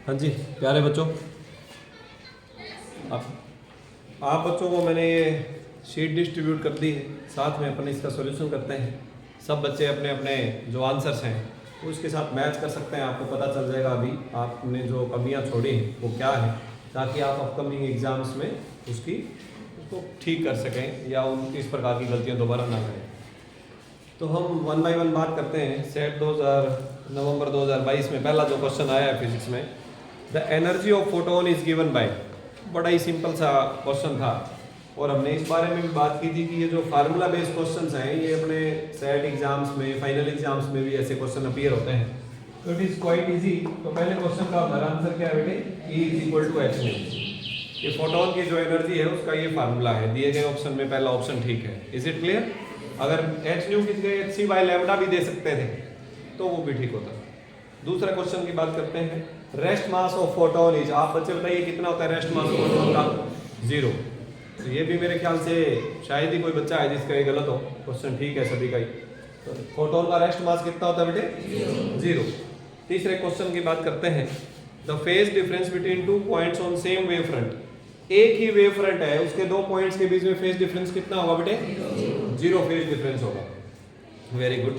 हाँ जी प्यारे बच्चों, आप बच्चों को मैंने ये शीट डिस्ट्रीब्यूट कर दी है। साथ में अपन इसका सॉल्यूशन करते हैं। सब बच्चे अपने अपने जो आंसर्स हैं वो इसके साथ मैच कर सकते हैं। आपको पता चल जाएगा अभी आपने जो कमियां छोड़ी हैं वो क्या है, ताकि आप अपकमिंग एग्जाम्स में उसको ठीक कर सकें या उन इस प्रकार की गलतियाँ दोबारा ना करें। तो हम वन बाय वन बात करते हैं। सेट नवंबर 2022 में पहला जो क्वेश्चन आया है फिजिक्स में, the energy of photon is given by, बड़ा ही सिंपल सा क्वेश्चन था। और हमने इस बारे में भी बात की थी कि ये जो फार्मूला बेस्ड क्वेश्चंस हैं ये अपने सेट एग्जाम्स में, फाइनल एग्जाम्स में भी ऐसे क्वेश्चन अपीयर होते हैं। तो इट इज क्वाइट इजी। तो पहले क्वेश्चन का हमारा आंसर क्या है बेटे? E is equal to h nu. ये फोटोन की जो एनर्जी है उसका ये फार्मूला है। दिए गए ऑप्शन में पहला ऑप्शन ठीक है। Is it clear? अगर h न्यू की जगह hc बाय लैम्डा भी दे सकते थे तो वो भी ठीक होता। दूसरा क्वेश्चन की बात करते हैं। Rest mass of photon is, आप बच्चे बताइए कितना होता है रेस्ट मास फोटोन का? 0। तो ये भी मेरे ख्याल से शायद ही कोई बच्चा है जिसका ये गलत हो। क्वेश्चन ठीक है सभी का ही। तो फोटोन का रेस्ट मास कितना होता है बेटे? 0। तीसरे क्वेश्चन की बात करते हैं। The phase difference between 2 points on same wave front. एक ही वेव फ्रंट है, उसके 2 पॉइंट्स के बीच में फेज डिफरेंस कितना होगा बेटे? 0 फेज डिफरेंस होगा। Very good.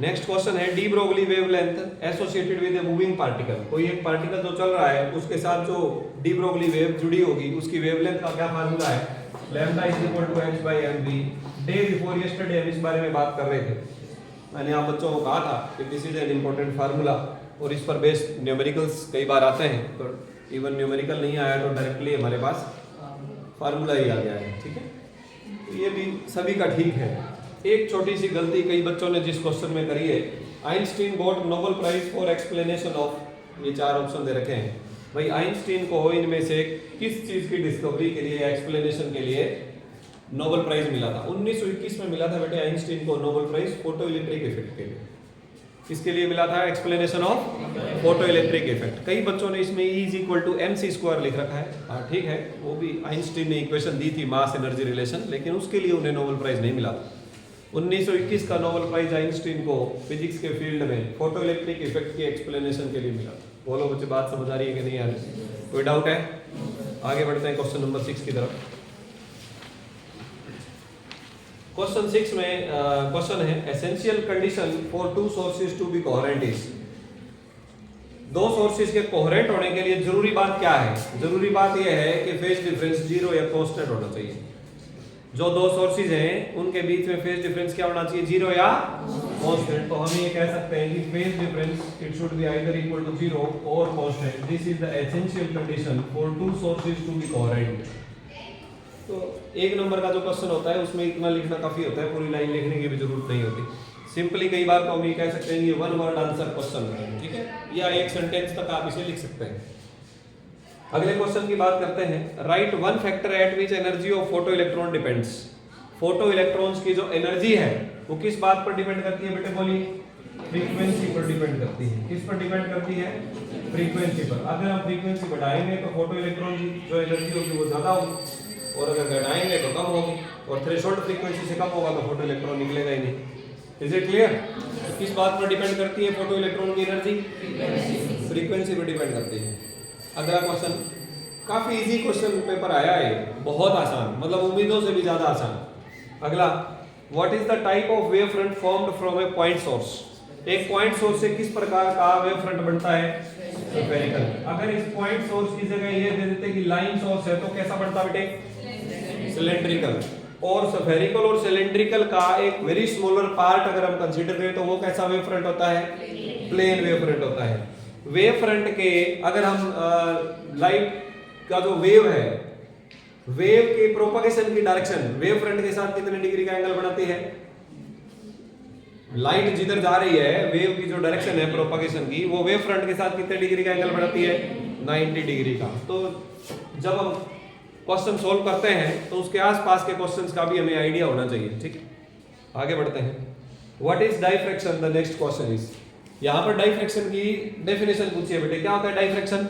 नेक्स्ट क्वेश्चन है de Broglie wavelength associated with a moving particle. कोई एक पार्टिकल जो चल रहा है उसके साथ जो डी ब्रोगली वेव जुड़ी होगी उसकी वेवलेंथ का क्या फार्मूला है? Lambda is equal to h by mv। Day before yesterday हम इस बारे में बात कर रहे थे। मैंने आप बच्चों को कहा था कि this is an important formula और इस पर बेस्ड न्यूमेरिकल्स कई बार आते हैं। तो इवन न्यूमेरिकल नहीं आया तो डायरेक्टली हमारे पास फार्मूला ही आ गया है। ठीक है, तो ये भी सभी का ठीक है। एक छोटी सी गलती कई बच्चों ने जिस क्वेश्चन में करी है, Einstein got Nobel prize for explanation of, ये 4 ऑप्शन दे रखे हैं। भाई आइंस्टीन को इनमें से किस चीज की डिस्कवरी के लिए, एक्सप्लेनेशन के लिए नोबेल प्राइज मिला था? 1921 में मिला था बेटे आइंस्टीन को Nobel prize photo electric effect के लिए। किसके लिए मिला था? Explanation of photo electric effect. कई बच्चों ने इसमें E is equal to mc² लिख रखा है। हाँ ठीक है, वो भी आइंस्टीन ने इक्वेशन दी थी मास एनर्जी रिलेशन, लेकिन उसके लिए उन्हें नोबेल प्राइज नहीं मिला था। 1921 का नोबेल प्राइज आइंस्टीन को फिजिक्स के फील्ड में फोटो इलेक्ट्रिक इफेक्ट की एक्सप्लेनेशन के लिए मिला। बोलो बच्चे, बात समझ आ रही है कि नहीं आ रही? कोई डाउट है? आगे बढ़ते हैं क्वेश्चन नंबर 6 की तरफ। क्वेश्चन 6 में क्वेश्चन है essential condition for 2 sources to be coherent is. 2 sources के कोहेरेंट होने के लिए जरूरी बात क्या है? जरूरी बात यह है कि फेज डिफरेंस 0 या कांस्टेंट होना चाहिए। जो 2 सोर्सेज हैं उनके बीच में फेज डिफरेंस क्या होना चाहिए? 0 या कांस्टेंट। तो हम ये कह सकते हैं कि phase difference it should be either equal to 0 और constant. This is the essential condition for 2 sources to be coherent. तो 1 नंबर का जो क्वेश्चन होता है उसमें इतना लिखना काफी होता है, पूरी लाइन लिखने की भी जरूरत नहीं होती। सिंपली कई बार तो हम ये कह सकते हैं ये 1 वर्ड आंसर क्वेश्चन है, ठीक है, या 1 सेंटेंस तक आप इसे लिख सकते हैं। अगले क्वेश्चन की बात करते हैं। Right one factor eight which energy of photo electron depends. Photo electrons की जो एनर्जी है वो किस बात पर डिपेंड करती है बेटे? बोलिए। फ्रीक्वेंसी पर डिपेंड करती है। किस पर डिपेंड करती है? फ्रीक्वेंसी पर। अगर हम फ्रीक्वेंसी बढ़ाएंगे तो फोटो इलेक्ट्रॉन की जो एनर्जी होगी वो ज्यादा होगी, और अगर घटाएंगे तो कम होगी, और थ्रेशोल्ड फ्रीक्वेंसी से कम होगा तो फोटो इलेक्ट्रॉन निकलेगा ही नहीं। Is it clear? तो किस बात पर डिपेंड करती है फोटो इलेक्ट्रॉन की एनर्जी? फ्रीक्वेंसी पर डिपेंड करती है। अगला क्वेश्चन काफी इजी क्वेश्चन पेपर आया है, बहुत आसान, मतलब उम्मीदों से भी ज्यादा आसान। अगला, what is the type of wave front formed from A point source. एक पॉइंट सोर्स से किस प्रकार का वेव फ्रंट बनता है? स्फेरिकल। अगर इस पॉइंट सोर्स की जगह ये दे देते कि लाइन सोर्स है तो कैसा बनता बेटे? सिलेंड्रिकल। और स्फेरिकल और सिलेंड्रिकल का एक वेरी स्मॉलर पार्ट अगर हम कंसीडर करें तो वो कैसा वेव फ्रंट होता है? प्लेन वेव फ्रंट होता है। वेव फ्रंट के अगर हम लाइट का जो वेव है, वेव के प्रोपगेशन की डायरेक्शन वेव फ्रंट के साथ कितने डिग्री का एंगल बनाती है? लाइट जिधर जा रही है, वेव की जो डायरेक्शन है प्रोपगेशन की, वो वेव फ्रंट के साथ कितने डिग्री का एंगल बनाती है? 90 डिग्री का। तो जब हम क्वेश्चन सोल्व करते हैं तो उसके आसपास के क्वेश्चंस का भी हमें आइडिया होना चाहिए। ठीक, आगे बढ़ते हैं। What is diffraction? The next question is, यहाँ पर डाइफ्रैक्शन की डेफिनेशन पूछिए बेटे, क्या होता है diffraction?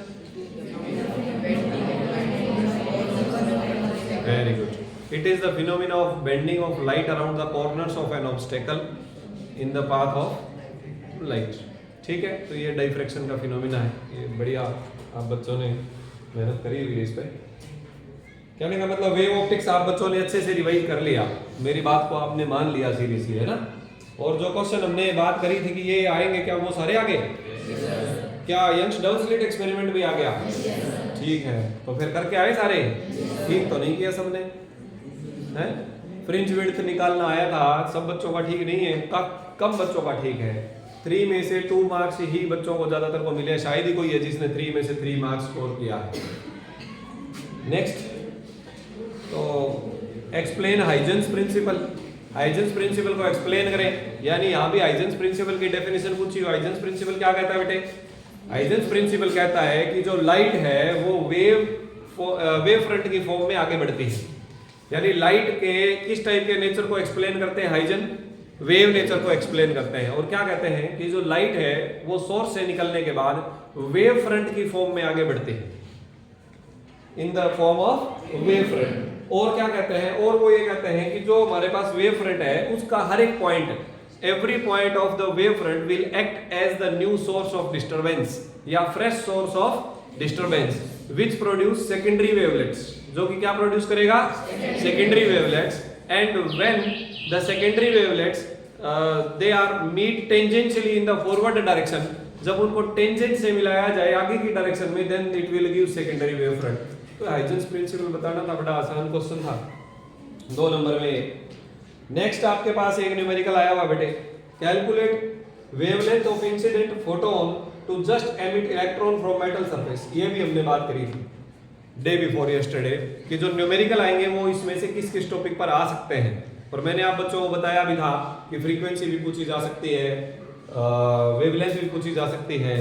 Very good. It is the phenomena of bending of light around the corners of N obstacle in the path of light. ठीक है, तो ये डाइफ्रैक्शन का फिनोमिना है, ये बढ़िया आप बच्चों ने मेहनत करी हुई है इस पे। कहने का मतलब वेव ऑप्टिक्स आप बच्चों ने अच्छे से रिवाइज कर लिया, मेरी बात को आपने मान लिया सीरियसली, है ना। और जो क्वेश्चन हमने बात करी थी कि ये आएंगे क्या, वो सारे आ गए? क्या यंग्स डबल स्लिट एक्सपेरिमेंट भी आ गया? ठीक है, तो फिर करके आए सारे? ठीक तो नहीं किया सबने, हैं? फ्रिंज विड्थ निकालना आया था, सब बच्चों का ठीक नहीं है, कम बच्चों का ठीक है। 3 में से 2 मार्क्स ही बच्चों को ज्यादातर को मिले, शायद ही कोई है जिसने 3 में से 3 मार्क्स स्कोर किया है। नेक्स्ट, तो explain Huygens principle. Huygens principle को एक्सप्लेन करें, यानी यहाँ भी हाइजेंस प्रिंसिपल की डेफिनेशन पूछी हो। हाइजेंस प्रिंसिपल क्या कहता है बेटे? हाइजेंस प्रिंसिपल कहता है कि जो लाइट है वो वेव फ्रंट की फॉर्म में आगे बढ़ती है, यानी लाइट के किस टाइप के नेचर को एक्सप्लेन करते हैं? हाइजन वेव नेचर को एक्सप्लेन करते हैं। और क्या कहते हैं कि जो लाइट है वो सोर्स से निकलने के बाद वेव फ्रंट की फॉर्म में आगे बढ़ती है, in the form of wave front. और क्या कहते हैं? और वो ये कहते हैं कि जो हमारे पास वेव फ्रंट है उसका हर एक point, every point of the wave front will act as the new source of disturbance या fresh source of disturbance which produce secondary wavelets, जो कि क्या प्रोड्यूस करेगा? Secondary wavelets. And when the secondary wavelets they are meet tangentially in the forward direction, जब उनको tangent से मिलाया जाए आगे की डायरेक्शन में, then it will give secondary wave front. तो हाइजेंस प्रिंसिपल बताना था, बड़ा आसान क्वेश्चन था, 2 नंबर में। नेक्स्ट आपके पास एक न्यूमेरिकल आया हुआ बेटे, calculate wavelength of incident photon to just emit electron from metal surface. ये भी हमने बात करी थी डे बिफोर यस्टरडे कि जो न्यूमेरिकल आएंगे वो इसमें से किस किस टॉपिक पर आ सकते हैं। और मैंने आप बच्चों को बताया भी था कि फ्रीक्वेंसी भी पूछी जा सकती है, वेवलेंथ भी पूछी जा सकती है,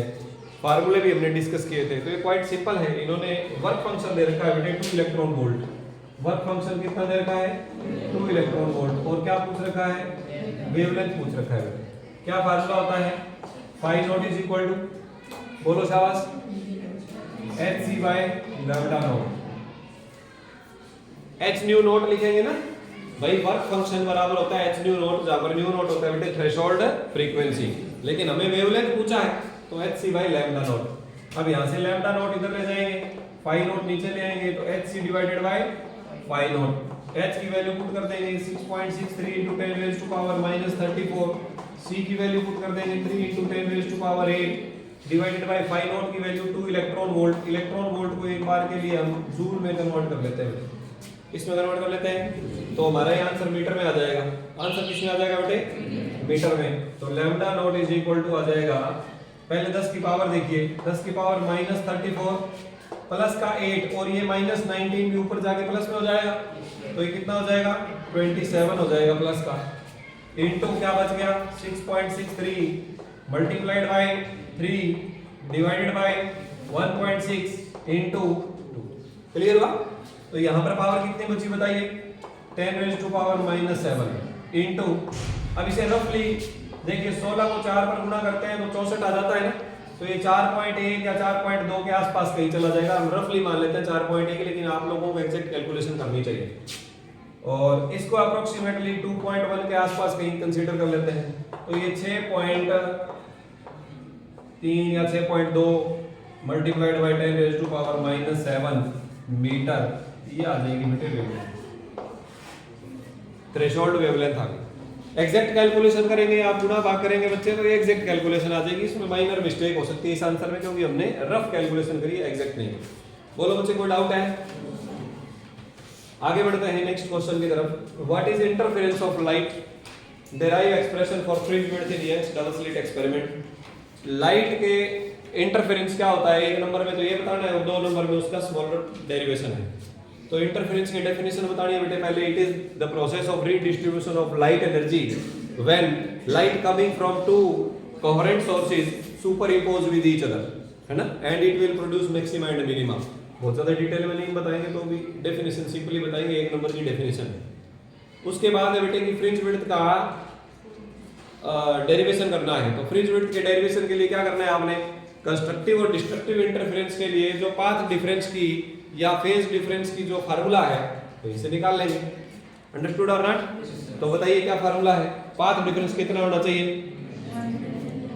फार्मूले भी हमने डिस्कस किए थे। तो ये क्वाइट सिंपल है। इन्होंने वर्क फंक्शन दे रखा है बेटे 2 इलेक्ट्रॉन वोल्ट। वर्क फंक्शन कितना दे रखा है? 2 इलेक्ट्रॉन वोल्ट। और क्या पूछ रखा है? वेवलेंथ पूछ रखा है। क्या फार्मूला होता है? Phi naught is equal to, बोलो शाबाश, hc by lambda naught. h nu naught लिखेंगे ना भाई, वर्क फंक्शन बराबर होता है h न्यू नॉट, जहां पर न्यू नॉट होता है बेटे थ्रेशोल्ड फ्रीक्वेंसी, लेकिन हमें वेवलेंथ पूछा है तो hc बाय लैम्डा नॉट। अब यहां से लैम्डा नॉट इधर ले जाएंगे, फाई नॉट नीचे ले आएंगे, तो hc divided by phi naught. h की वैल्यू पुट कर देंगे 6.63 × 10 रेज़ टू पावर -34, c की वैल्यू पुट कर देंगे 3 × 10 raise to power 8 divided by phi naught की value 2 electron volt. Electron volt को एक बार के लिए हम जूल में कन्वर्ट कर लेते हैं, इसमें कन्वर्ट कर लेते हैं, तो हमारा ये आंसर मीटर में आ जाएगा। आंसर किसमें आ जाएगा बेटे? मीटर में। तो lambda naught is equal to आ जाएगा, पहले 10 की पावर देखिए, 10 की पावर -34 प्लस का 8 और ये -19 भी ऊपर जाके प्लस में हो जाएगा, तो ये कितना हो जाएगा? 27 हो जाएगा प्लस का, इनटू क्या बच गया? 6.63 multiplied by 3 divided by 1.6 into 2। Clear हुआ? तो यहाँ पर पावर कितनी बची बताइए? 10 रेज़ टू पावर -7 इनटू, अब इसे रफली देखिए 16 को 4 पर गुणा करते हैं तो 64 आ जाता है ना, तो ये 4.1 या 4.2 के आसपास कहीं चला जाएगा। हम रफली मान लेते हैं 4.1, लेकिन आप लोगों को एग्जैक्ट कैलकुलेशन करनी चाहिए। और इसको अप्रोक्सीमेटली 2.1 के आसपास कहीं कंसीडर कर लेते हैं, तो ये 6.3 या 6.2 multiplied by 10 raise to power -7 metre, ये आ जाएगी बेटे वेवलेंथ, थ्रेशोल्ड वेवलेंथ आ गई। एग्जैक्ट कैलकुलेशन करेंगे, आप गुणा भाग करेंगे बच्चे, तो ये एग्जैक्ट कैलकुलेशन आ जाएगी। इसमें माइनर मिस्टेक हो सकती है इस आंसर में, क्योंकि हमने रफ कैलकुलेशन करी है, एग्जैक्ट नहीं। बोलो बच्चे, कोई डाउट है? आगे बढ़ते हैं नेक्स्ट क्वेश्चन की तरफ। What is interference of light? Derive expression for fringe width in Young's double slit experiment. Light के इंटरफेरेंस क्या होता है? 1 नंबर में तो ये बताना है और 2 नंबर में उसका स्मॉलर डेरिवेशन है। तो इंटरफेरेंस की डेफिनेशन बतानी है बेटे पहले। It is the process of redistribution of light energy when light coming from 2 coherent sources superimpose with each other, है ना, and it will produce maxima and minima. बहुत ज्यादा डिटेल में नहीं बताएंगे, तो भी डेफिनेशन सिंपली बताएंगे, 1 नंबर की डेफिनेशन है। उसके बाद है बेटे कि फ्रिंज विड्थ का डेरिवेशन करना है। तो फ्रिंज विड्थ के डेरिवेशन के लिए क्या करना है आपने? कंस्ट्रक्टिव और डिस्ट्रक्टिव इंटरफेरेंस के लिए जो पाथ डिफरेंस की या फेज डिफरेंस की जो फार्मूला है तो इसे निकाल लेंगे। अंडरस्टूड और नॉट? तो बताइए क्या फार्मूला है? पाथ डिफरेंस कितना होना चाहिए?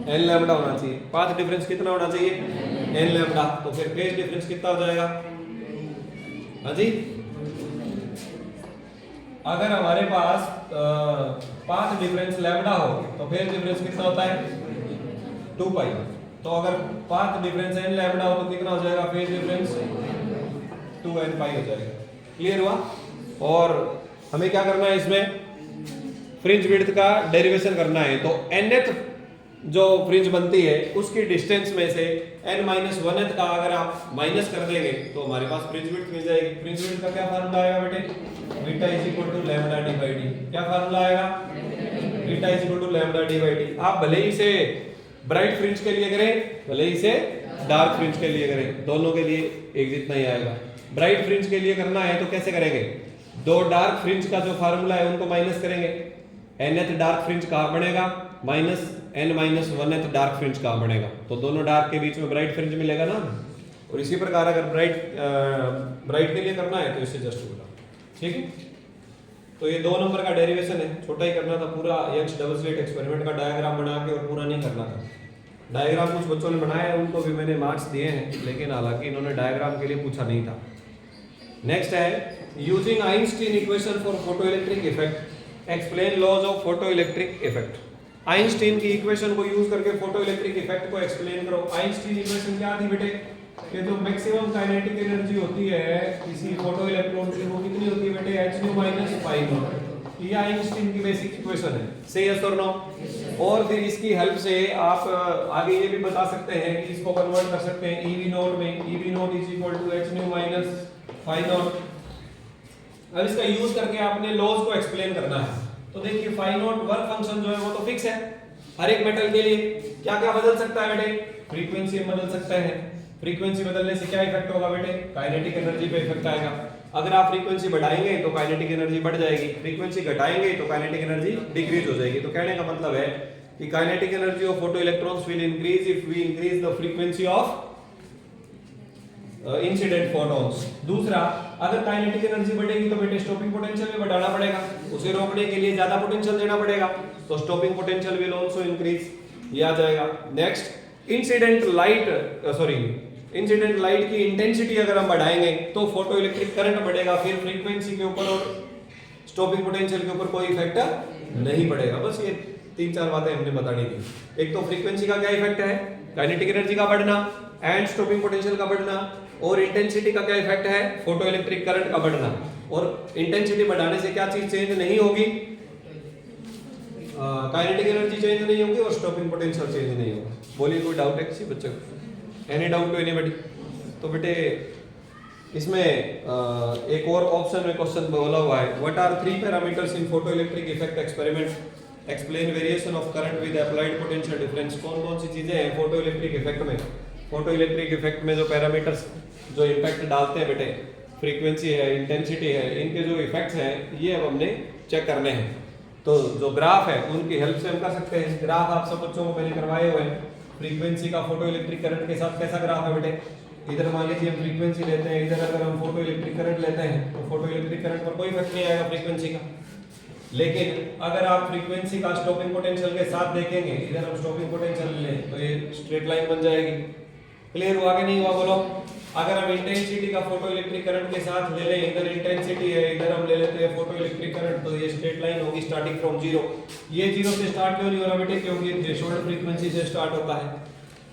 एन लैम्डा होना चाहिए। पाथ डिफरेंस कितना होना चाहिए? N lambda. तो फिर फेज डिफरेंस कितना हो जाएगा? हाँ जी, अगर हमारे पास पाथ डिफरेंस लैम्डा हो तो फेज डिफरेंस कितना होता है? 2 पाई। तो अगर पाथ डिफरेंस एन लैम्डा हो तो कितना हो जाएगा? फेज डिफरेंस 2n पाई हो जाएगा। क्लियर हुआ? और हमें क्या करना है इसमें? फ्रिंज विड्थ का डेरिवेशन करना है। तो nth जो फ्रिंज बनती है उसकी डिस्टेंस में से n-1th का अगर आप माइनस कर देंगे तो हमारे पास फ्रिंज विड्थ मिल जाएगी। फ्रिंज विड्थ का क्या फार्मूला आएगा बेटे? Beta is equal to lambda D by D. क्या फार्मूला आएगा? Beta is equal to lambda D by D. आप भले ही इसे ब्राइट फ्रिंज के लिए करें, भले ही इसे डार्क फ्रिंज के लिए करें, दोनों के लिए एक जितना ही आएगा। ब्राइट फ्रिंज के लिए करना है तो कैसे करेंगे? दो डार्क फ्रिंज का जो फार्मूला है उनको माइनस करेंगे। nth डार्क फ्रिंज कहाँ बनेगा? माइनस n-1th डार्क फ्रिंज कहाँ बनेगा? तो दोनों डार्क के बीच में ब्राइट फ्रिंज मिलेगा ना। और इसी प्रकार अगर ब्राइट के लिए करना है तो इससे जस्ट होगा। ठीक है, तो ये 2 नंबर का डेरिवेशन है, छोटा ही करना था। पूरा यंग्स डबल स्लिट एक्सपेरिमेंट का डायग्राम बना के और पूरा नहीं करना था। डायग्राम कुछ बच्चों ने बनाया है, उनको भी मैंने मार्क्स दिए हैं, लेकिन हालांकि इन्होंने डायग्राम के लिए पूछा नहीं था। नेक्स्ट है using Einstein equation for photoelectric effect explain laws of photoelectric effect. Einstein की इक्वेशन को यूज करके फोटोइलेक्ट्रिक इफेक्ट को एक्सप्लेन करो। आइंस्टीन इक्वेशन क्या थी बेटे? कि जो मैक्सिमम काइनेटिक एनर्जी होती है किसी फोटोइलेक्ट्रॉन की वो कितनी होती है बेटे? hν minus φ0। ये आइंस्टीन की बेसिक इक्वेशन है। से यस और नो? और फिर इसकी हेल्प से आप आगे ये भी बता सकते हैं कि इसको कन्वर्ट कर सकते हैं EV0 में। EV0 is equal to hν minus φ0। अब इसका यूज करके आपने लॉज को एक्सप्लेन करना है। तो देखिए φ0 वर्क फंक्शन जो है वो तो फिक्स है हर एक मेटल के लिए। क्या क्या बदल सकता है बेटे? फ्रीक्वेंसी बदल सकता है। फ्रीक्वेंसी बदलने से क्या इफेक्ट होगा बेटे? काइनेटिक एनर्जी पे इफेक्ट आएगा। अगर आप फ्रीक्वेंसी बढ़ाएंगे तो काइनेटिक एनर्जी बढ़ जाएगी, फ्रीक्वेंसी घटाएंगे तो काइनेटिक एनर्जी डिक्रीज हो जाएगी। तो कहने का मतलब है कि kinetic energy of photo electrons will increase if we increase the frequency of incident photons. दूसरा, अगर काइनेटिक एनर्जी बढ़ेगी तो बेटे स्टॉपिंग पोटेंशियल भी बढ़ाना पड़ेगा, उसे रोकने के लिए ज्यादा पोटेंशियल देना पड़ेगा, तो stopping potential will also increase. ये आ जाएगा। नेक्स्ट, इंसिडेंट लाइट की इंटेंसिटी अगर हम बढ़ाएंगे तो फोटो इलेक्ट्रिक करंट बढ़ेगा, फिर फ्रीक्वेंसी के ऊपर और स्टॉपिंग पोटेंशियल के ऊपर कोई इफेक्ट नहीं पड़ेगा। बस ये 3-4 बातें हमने बतानी थी। एक तो फ्रीक्वेंसी का क्या इफेक्ट है? काइनेटिक एनर्जी का बढ़ना एंड स्टॉपिंग पोटेंशियल का बढ़ना। और इंटेंसिटी का क्या इफेक्ट है? फोटो इलेक्ट्रिक करंट का बढ़ना। और इंटेंसिटी बढ़ाने से क्या चीज चेंज नहीं होगी? काइनेटिक एनर्जी चेंज नहीं होगी और स्टॉपिंग पोटेंशियल चेंज नहीं होगा। बोलिए, कोई डाउट है किसी बच्चे को? Any doubt to anybody? तो बेटे इसमें एक और ऑप्शन में क्वेश्चन बोला हुआ है, what are 3 parameters in photo electric effect experiment explain variation of current with applied potential difference. कौन कौन सी चीजें हैं फोटो इलेक्ट्रिक इफेक्ट में? फोटो इलेक्ट्रिक इफेक्ट में जो पैरामीटर्स जो इम्पैक्ट डालते हैं बेटे, फ्रीक्वेंसी है, इंटेंसिटी है, इनके जो इफेक्ट्स हैं ये अब हमने चेक करने हैं। तो जो ग्राफ है उनकी हेल्प से हम कर सकते हैं। ग्राफ आप सब बच्चों को पहले करवाए हुए हैं। फ्रीक्वेंसी का फोटो इलेक्ट्रिक करंट के साथ कैसा ग्राफ है बेटे? इधर मान लीजिए हम फ्रीक्वेंसी लेते हैं, इधर अगर हम फोटो इलेक्ट्रिक करंट लेते हैं तो फोटो इलेक्ट्रिक करंट पर कोई इफेक्ट नहीं आएगा फ्रीक्वेंसी का। लेकिन अगर आप फ्रीक्वेंसी का स्टॉपिंग पोटेंशियल के साथ देखेंगे, इधर हम स्टॉपिंग पोटेंशियल लें तो ये स्ट्रेट लाइन बन जाएगी। क्लियर हुआ कि नहीं हुआ बोलो? अगर हम इंटेंसिटी का फोटो इलेक्ट्रिक करंट के साथ ले लें, इधर इंटेंसिटी है, इधर हम ले लेते हैं फोटो इलेक्ट्रिक करंट, तो ये स्ट्रेट लाइन होगी स्टार्टिंग फ्रॉम 0। ये 0 से स्टार्ट क्यों नहीं हो रहा बेटे? क्योंकि थ्रेशोल्ड फ्रीक्वेंसी से स्टार्ट होता है।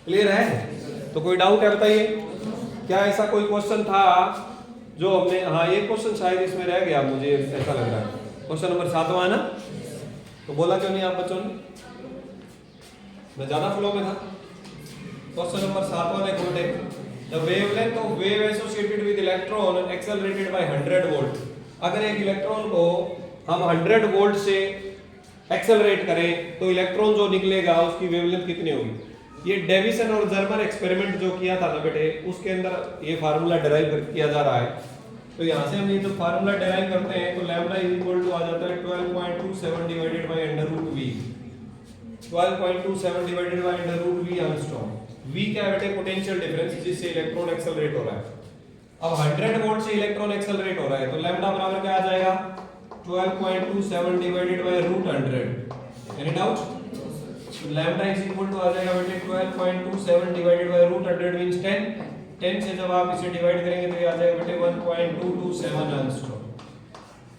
क्लियर है? तो कोई डाउट है बताइए? क्या ऐसा कोई क्वेश्चन था जो हमने, हाँ एक क्वेश्चन शायद इसमें रह गया, मुझे ऐसा लग रहा है, क्वेश्चन नंबर 7वां है ना? तो बोला क्यों नहीं आप बच्चों ने? मैं ज्यादा फ्लो में था। क्वेश्चन नंबर 7वां देखो बेटे, the wavelength of wave associated with electron accelerated by 100 volt. अगर एक इलेक्ट्रॉन को हम 100 वोल्ट से एक्सेलरेट करें तो इलेक्ट्रॉन जो निकलेगा उसकी वेवलेंथ कितनी होगी? ये डेविसन और जर्मर एक्सपेरिमेंट जो किया था ना बेटे, उसके अंदर ये फार्मूला डिराइव किया जा रहा है। तो यहाँ से हम ये जब फार्मूला डिराइव करते हैं तो लैम्डा इज इक्वल टू आ जाता है 12.27 divided bye √v। 12.27 divided bye √v angstrom. v क्या है बेटे? पोटेंशियल डिफरेंस जिससे इलेक्ट्रॉन एक्सेलरेट हो रहा है। अब 100 वोल्ट से इलेक्ट्रॉन एक्सेलरेट हो रहा है तो लैम्डा बराबर क्या आ जाएगा? 12.27 divided by √100। Any doubt? Lambda is equal to आ जाएगा बेटे 12.27 डिवाइडेड बाय रूट 100 मींस 10। 10 से जब आप इसे डिवाइड करेंगे तो ये आ जाएगा बेटे 1.227 एंगस्ट्रॉम।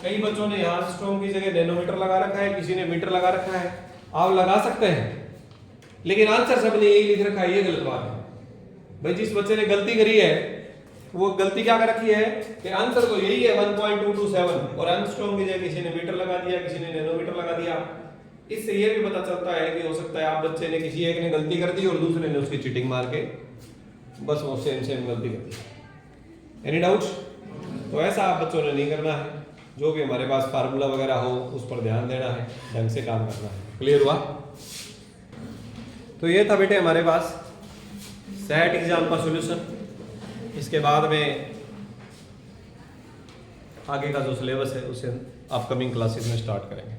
कई बच्चों ने यहाँ एंगस्ट्रॉम की जगह नैनोमीटर लगा रखा है, किसी ने मीटर लगा रखा है। आप लगा सकते हैं, लेकिन आंसर सबने यही लिख रखा है, ये गलत बात है भाई। जिस बच्चे ने गलती करी है वो गलती क्या कर रखी है कि आंसर तो यही है 1.227 और एंगस्ट्रॉम की जगह किसी ने मीटर लगा दिया, किसी ने नैनोमीटर लगा दिया। इससे ये भी पता चलता है कि हो सकता है आप बच्चे ने किसी एक ने गलती कर दी और दूसरे ने उसकी चीटिंग मार के बस वो सेम गलती कर दी। Any doubts? तो ऐसा आप बच्चों ने नहीं करना है। जो भी हमारे पास फार्मूला वगैरह हो उस पर ध्यान देना है, ढंग से काम करना है। क्लियर हुआ? तो ये था बेटे हमारे पास सेट एग्जाम का सॉल्यूशन। इसके बाद में आगे का जो सिलेबस है उसे अपकमिंग क्लासेस में स्टार्ट करेंगे।